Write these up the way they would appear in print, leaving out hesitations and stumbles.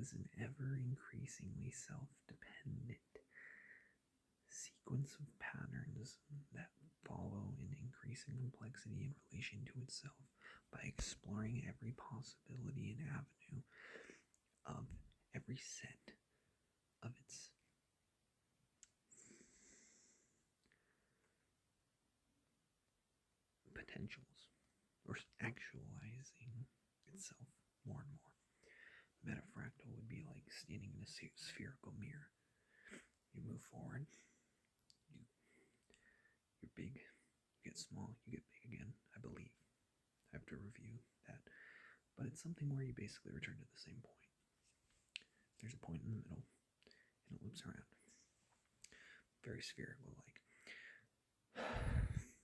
is an ever-increasingly self-dependent sequence of patterns that follow in increasing complexity in relation to itself by exploring every possibility and avenue of every set of its potentials, or actualizing itself more and more. Metafractal would be like standing in a spherical mirror. You move forward, you're big, you get small, you get big again, I believe. I have to review that. But it's something where you basically return to the same point. There's a point in the middle, and it loops around. Very spherical like.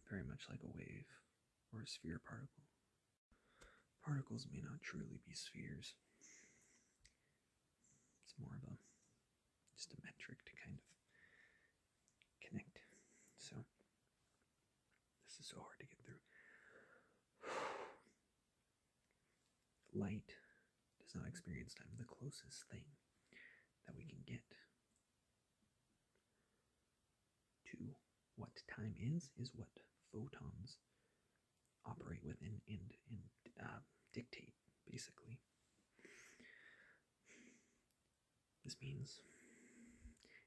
Very much like a wave or a sphere particle. Particles may not truly be spheres. It's more of just a metric to kind of connect. So, this is so hard to get through. Light does not experience time. The closest thing that we can get to what time is what photons operate within and dictate, basically. This means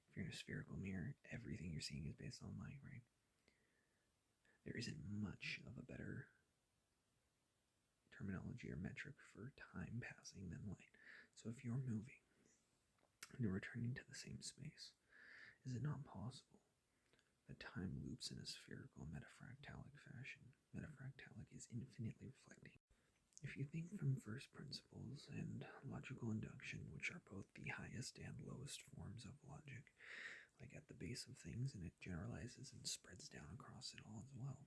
if you're in a spherical mirror, everything you're seeing is based on light, right? There isn't much of a better terminology or metric for time passing than light. So if you're moving and you're returning to the same space, is it not possible that time loops in a spherical metafractalic fashion? Metafractalic is infinitely reflecting. If you think from first principles and logical induction, which are both the highest and lowest forms of logic, like at the base of things, and it generalizes and spreads down across it all as well.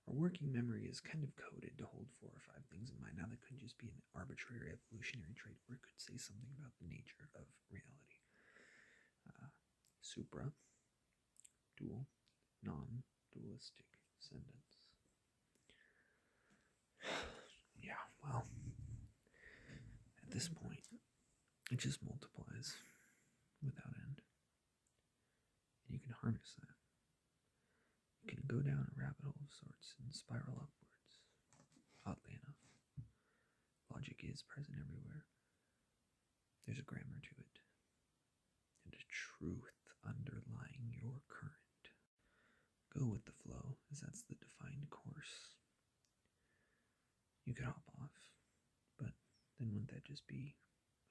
Our working memory is kind of coded to hold 4 or 5 things in mind. Now, that could just be an arbitrary evolutionary trait, or it could say something about the nature of reality. Supra, dual, non-dualistic sentence. Yeah, well, at this point, it just multiplies without end. And you can harness that. You can go down a rabbit hole of sorts and spiral upwards. Oddly enough, logic is present everywhere. There's a grammar to it, and a truth underlying your current. Go with the flow, as that's the defined course. You could hop off, but then wouldn't that just be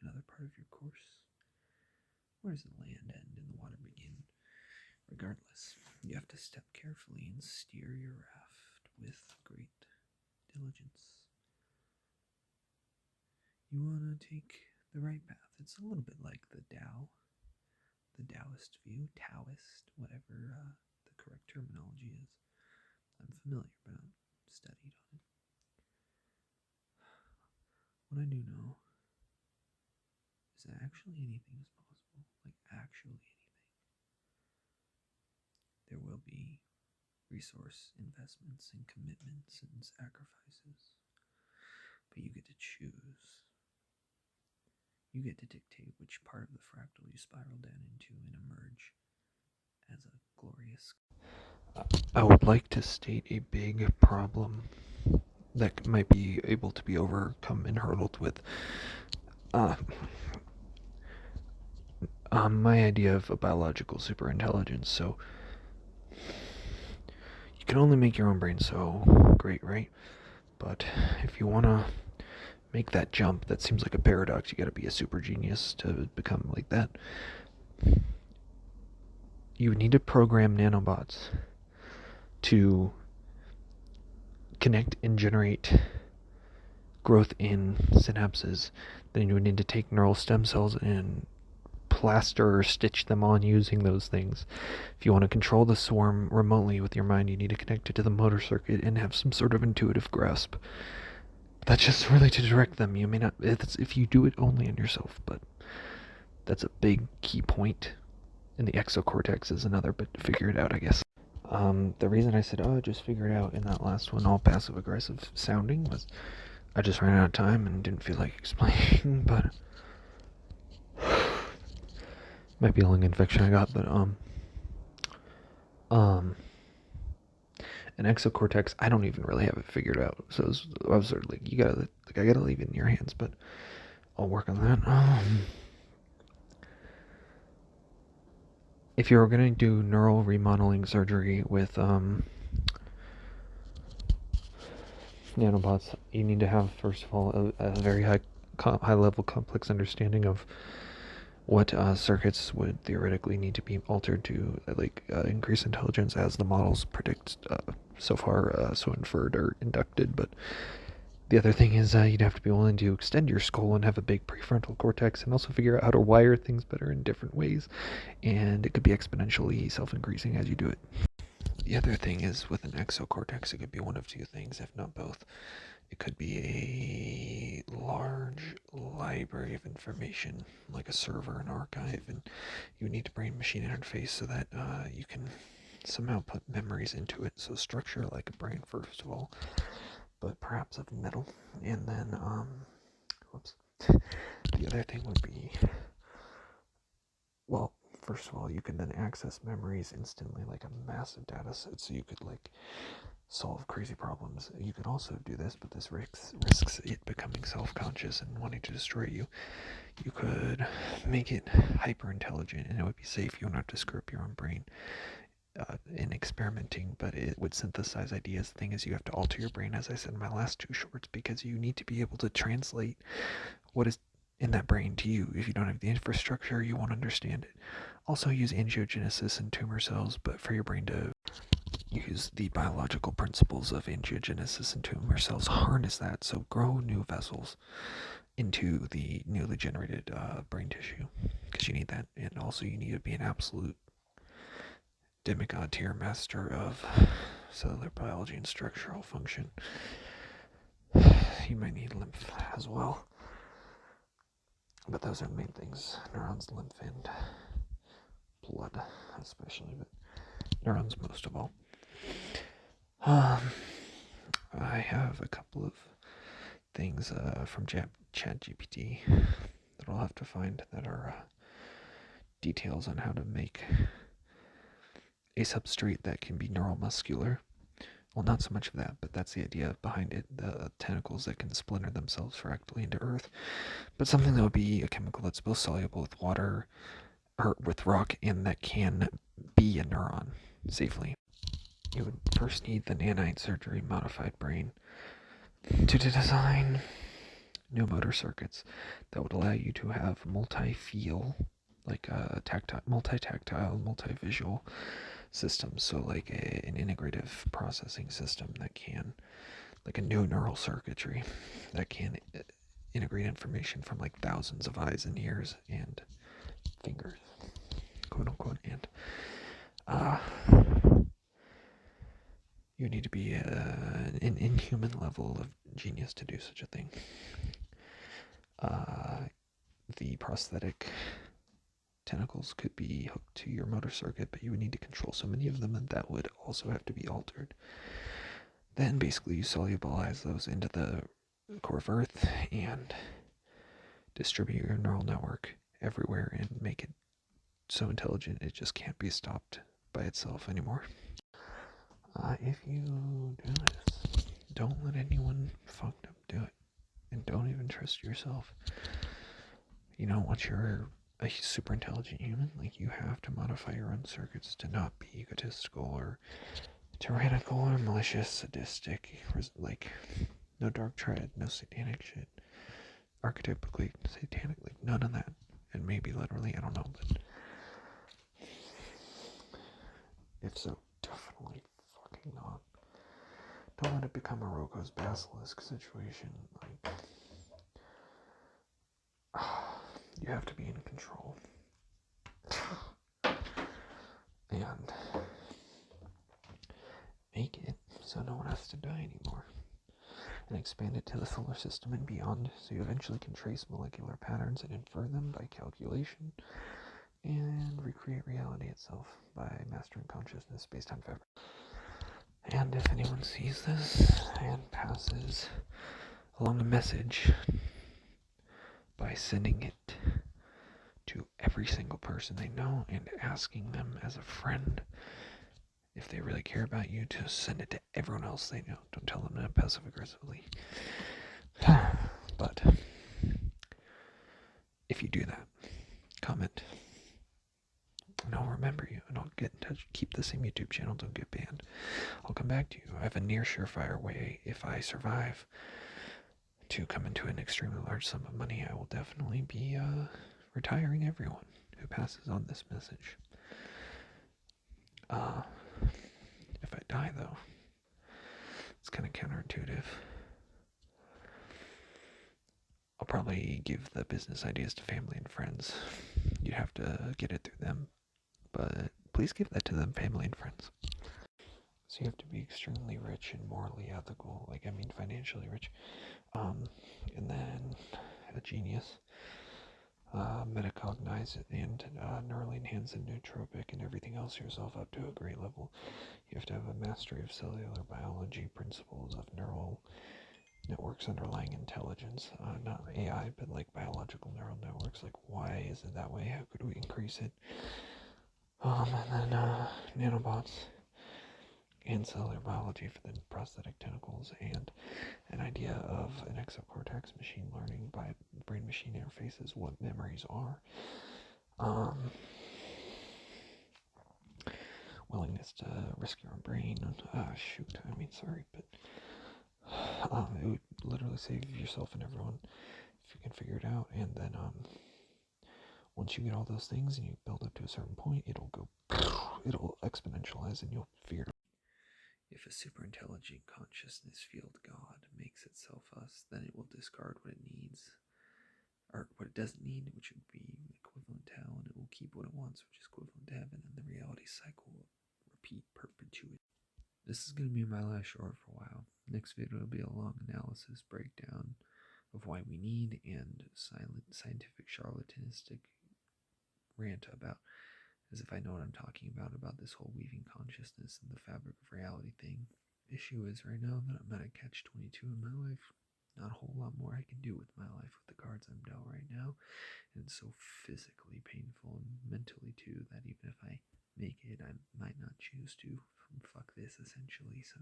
another part of your course? Where does the land end and the water begin? Regardless, you have to step carefully and steer your raft with great diligence. You want to take the right path. It's a little bit like the Tao, the Taoist view, Taoist, whatever the correct terminology is. I'm familiar, but I've studied on it. What I do know is that actually anything is possible. Like, actually anything. There will be resource investments and commitments and sacrifices, but you get to choose. You get to dictate which part of the fractal you spiral down into and emerge as a glorious. I would like to state a big problem that might be able to be overcome and hurdled with my idea of a biological superintelligence. So you can only make your own brain so great, right? But if you want to make that jump, that seems like a paradox. You got to be a super genius to become like that. You need to program nanobots to connect and generate growth in synapses. Then you would need to take neural stem cells and plaster or stitch them on using those things. If you want to control the swarm remotely with your mind, you need to connect it to the motor circuit and have some sort of intuitive grasp. That's just really to direct them. You may not, if you do it only on yourself, but that's a big key point. And the exocortex is another, but figure it out, I guess. The reason I said, oh, just figure it out in that last one, all passive aggressive sounding, was I just ran out of time and didn't feel like explaining, but might be a lung infection I got, but an exocortex, I don't even really have it figured out. So I was sort of like, I gotta leave it in your hands, but I'll work on that. If you're gonna do neural remodeling surgery with nanobots, you need to have, first of all, a very high level complex understanding of what circuits would theoretically need to be altered to increase intelligence, as the models predict so far, so inferred or inducted. But the other thing is you'd have to be willing to extend your skull and have a big prefrontal cortex, and also figure out how to wire things better in different ways, and it could be exponentially self-increasing as you do it. The other thing is, with an exocortex, it could be one of two things, if not both. It could be a large library of information, like a server, an archive, and you need to brain-machine interface so that you can somehow put memories into it. So structure like a brain, first of all, but perhaps of metal. And then, whoops. The other thing would be, well, first of all, you can then access memories instantly, like a massive data set, so you could solve crazy problems. You could also do this, but this risks it becoming self-conscious and wanting to destroy you. You could make it hyper intelligent, and it would be safe. You don't have to screw up your own brain in experimenting, but it would synthesize ideas. The thing is, you have to alter your brain, as I said in my last two shorts, because you need to be able to translate what is in that brain to you. If you don't have the infrastructure, you won't understand it. Also use angiogenesis in tumor cells, but for your brain to use the biological principles of angiogenesis in tumor cells, harness that, so grow new vessels into the newly generated brain tissue, because you need that. And also you need to be an absolute demigod tier master of cellular biology and structural function. You might need lymph as well, but those are the main things: neurons, lymph, and blood especially, but neurons most of all. I have a couple of things from ChatGPT that I'll have to find that are details on how to make a substrate that can be neuromuscular. Well, not so much of that, but that's the idea behind it. The tentacles that can splinter themselves fractally into earth. But something that would be a chemical that's both soluble with water, or with rock, and that can be a neuron safely. You would first need the nanite surgery modified brain to design new motor circuits that would allow you to have multi-feel, like multi-tactile, multi-visual systems. So like an integrative processing system that can, like a new neural circuitry that can integrate information from like thousands of eyes and ears and fingers, quote unquote. And you need to be an inhuman level of genius to do such a thing. The prosthetic tentacles could be hooked to your motor circuit, but you would need to control so many of them that would also have to be altered. Then basically you solubilize those into the core of Earth and distribute your neural network everywhere and make it so intelligent it just can't be stopped by itself anymore. If you do this, don't let anyone fucked up do it, and don't even trust yourself. Once you're a super intelligent human, like, you have to modify your own circuits to not be egotistical or tyrannical or malicious, sadistic, like, no dark triad, no satanic shit, archetypically satanic, like, none of that. And maybe literally, I don't know, but if so, definitely fucking not. Don't let it become a Roko's Basilisk situation. Like, you have to be in control. And make it so no one has to die anymore. And expand it to the solar system and beyond, so you eventually can trace molecular patterns and infer them by calculation. and recreate reality itself by mastering consciousness, space-time fabric. And if anyone sees this and passes along a message by sending it to every single person they know and asking them as a friend if they really care about you to send it to everyone else they know. Don't tell them that passive aggressively. But if you do that, comment and I'll remember you and I'll get in touch. Keep the same YouTube channel, don't get banned. I'll come back to you. I have a near surefire way, if I survive, to come into an extremely large sum of money. I will definitely be retiring everyone who passes on this message. If I die, though, it's kind of counterintuitive. I'll probably give the business ideas to family and friends. You'd have to get it through them, but please give that to them, family and friends. So you have to be extremely rich and morally ethical, financially rich, and then a genius, metacognized and neurally enhanced and nootropic and everything else yourself up to a great level. You have to have a mastery of cellular biology, principles of neural networks underlying intelligence, not AI, but like biological neural networks. Like, why is it that way? How could we increase it? And then nanobots and cellular biology for the prosthetic tentacles, and an idea of an exocortex, machine learning by brain-machine interfaces, what memories are, willingness to risk your own brain. It would literally save yourself and everyone if you can figure it out. And then once you get all those things and you build up to a certain point, it'll exponentialize and you'll figure it out. If a superintelligent consciousness field God makes itself us, then it will discard what it needs, or what it doesn't need, which would be equivalent to hell, and it will keep what it wants, which is equivalent to heaven, and the reality cycle will repeat perpetuity. This is going to be my last short for a while. Next video will be a long analysis breakdown of why we need, and scientific charlatanistic rant about, as if I know what I'm talking about this whole weaving consciousness and the fabric of reality thing. Issue is right now that I'm at a catch-22 in my life. Not a whole lot more I can do with my life with the cards I'm dealt right now. And it's so physically painful and mentally too that even if I make it, I might not choose to. Fuck this, essentially. So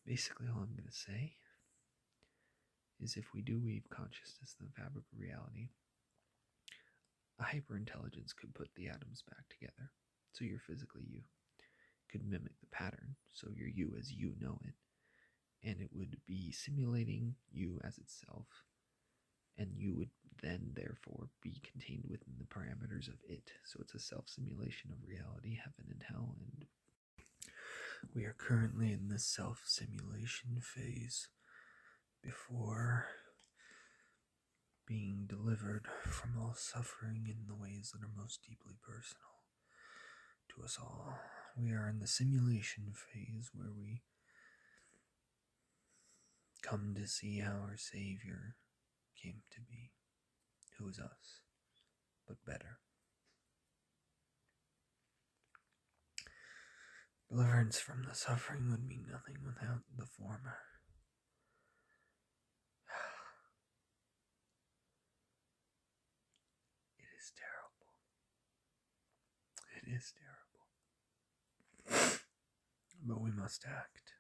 basically all I'm going to say is, if we do weave consciousness in the fabric of reality, a hyperintelligence could put the atoms back together. So you're physically you. Could mimic the pattern, so you're you as you know it. And it would be simulating you as itself. And you would then, therefore, be contained within the parameters of it. So it's a self-simulation of reality, heaven and hell, and we are currently in the self-simulation phase before being delivered from all suffering in the ways that are most deeply personal to us all. We are in the simulation phase where we come to see how our Savior came to be, who is us, but better. Deliverance from the suffering would mean nothing without the former. It is terrible. It is terrible. But we must act.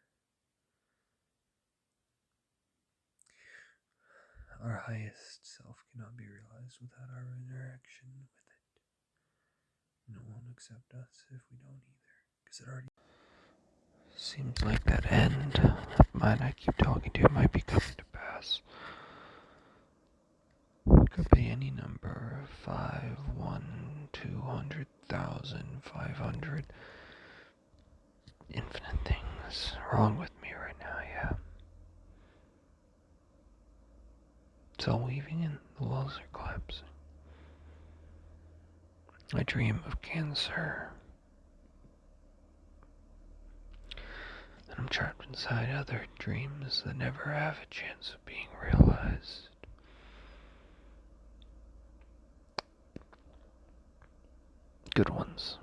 Our highest self cannot be realized without our interaction with it. No one will accept us if we don't either, because it already seems like that end of mine I keep talking to might be coming to pass. It could be any number, 5, 1, 200,000, 500. Infinite things wrong with me right now, yeah. It's all weaving in, the walls are collapsing. I dream of cancer. And I'm trapped inside other dreams that never have a chance of being realized. Good ones.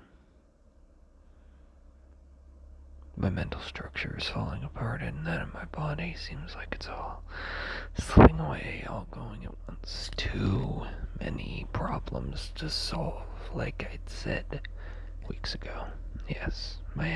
My mental structure is falling apart, and that in my body seems like it's all slipping away, all going at once. Too many problems to solve, like I'd said weeks ago. Yes, my